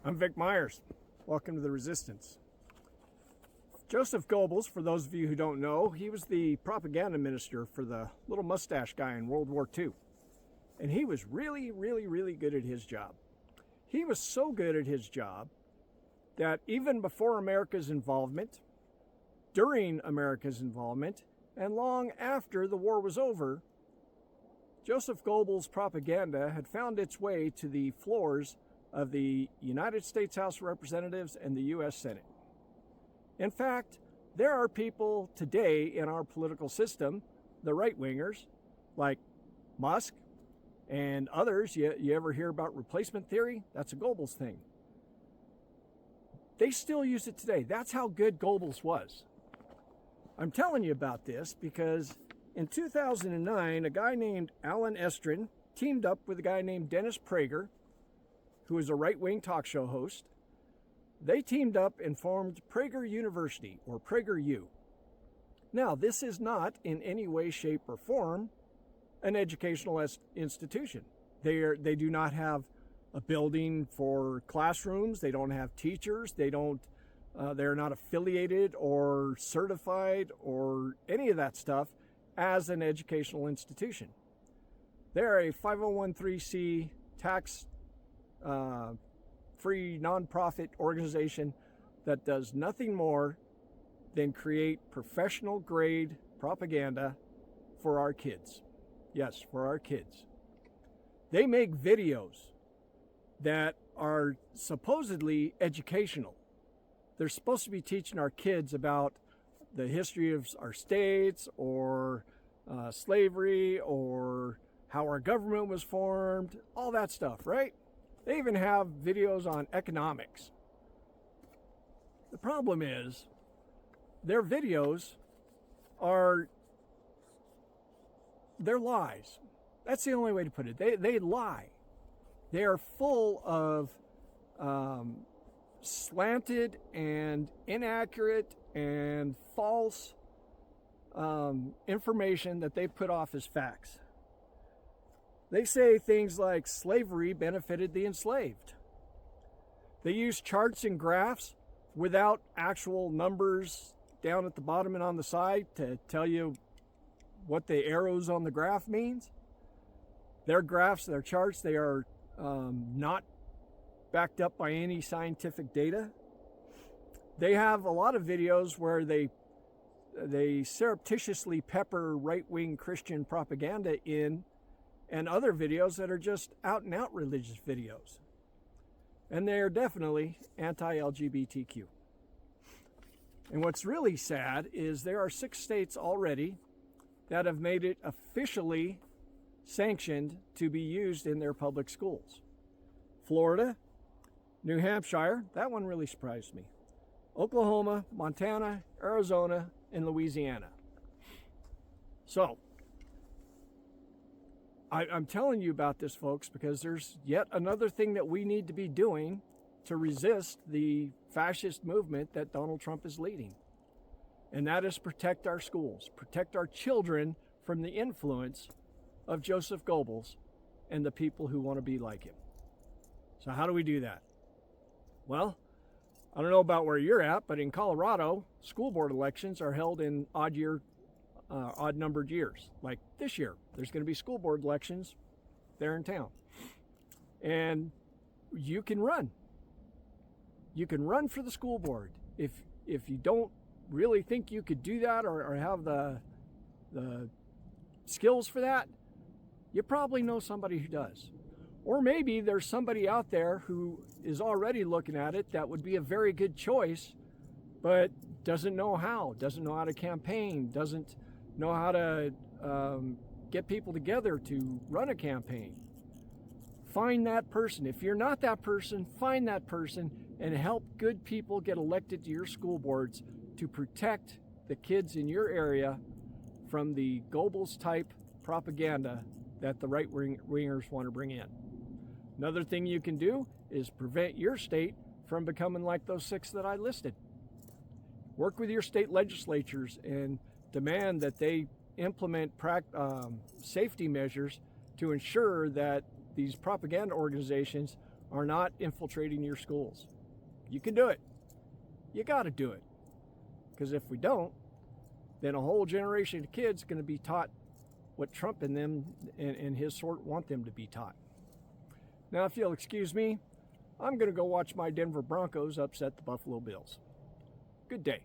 I'm Vic Myers. Welcome to the Resistance. Joseph Goebbels, for those of you who don't know, he was the propaganda minister for the little mustache guy in World War II. And he was really good at his job. He was so good at his job that even before America's involvement, during America's involvement, and long after the war was over, Joseph Goebbels' propaganda had found its way to the floors of the United States House of Representatives and the U.S. Senate. In fact, there are people today in our political system, the right-wingers, like Musk and others. You ever hear about replacement theory? That's a Goebbels thing. They still use it today. That's how good Goebbels was. I'm telling you about this because in 2009, a guy named Alan Estrin teamed up with a guy named Dennis Prager, who is a right-wing talk show host. They teamed up and formed Prager University, or PragerU. Now, this is not in any way, shape, or form an educational institution. They do not have a building for classrooms. They don't have teachers. They're not affiliated or certified or any of that stuff as an educational institution. They're a 501(c) tax free nonprofit organization that does nothing more than create professional grade propaganda for our kids. Yes, for our kids. They make videos that are supposedly educational. They're supposed to be teaching our kids about the history of our states or slavery or how our government was formed, all that stuff, right? They even have videos on economics. The problem is their videos they're lies. That's the only way to put it. They lie. They are full of slanted and inaccurate and false information that they put off as facts. They say things like slavery benefited the enslaved. They use charts and graphs without actual numbers down at the bottom and on the side to tell you what the arrows on the graph means. Their graphs, their charts, they are not backed up by any scientific data. They have a lot of videos where they surreptitiously pepper right-wing Christian propaganda in, and other videos that are just out-and-out religious videos. And they are definitely anti-LGBTQ. And what's really sad is there are 6 states already that have made it officially sanctioned to be used in their public schools. Florida, New Hampshire, that one really surprised me. Oklahoma, Montana, Arizona, and Louisiana. So, I'm telling you about this, folks, because there's yet another thing that we need to be doing to resist the fascist movement that Donald Trump is leading. And that is protect our schools, protect our children from the influence of Joseph Goebbels and the people who want to be like him. So how do we do that? Well, I don't know about where you're at, but in Colorado, school board elections are held in odd-numbered years. Like this year, there's going to be school board elections there in town. And you can run. You can run for the school board. If you don't really think you could do that or have the skills for that, you probably know somebody who does. Or maybe there's somebody out there who is already looking at it that would be a very good choice, but doesn't know how to campaign, doesn't know how to get people together to run a campaign. Find that person. If you're not that person, find that person and help good people get elected to your school boards to protect the kids in your area from the Goebbels type propaganda that the right-wingers want to bring in. Another thing you can do is prevent your state from becoming like those 6 that I listed. Work with your state legislatures and demand that they implement safety measures to ensure that these propaganda organizations are not infiltrating your schools. You can do it. You got to do it. Because if we don't, then a whole generation of kids is going to be taught what Trump and them and his sort want them to be taught. Now, if you'll excuse me, I'm going to go watch my Denver Broncos upset the Buffalo Bills. Good day.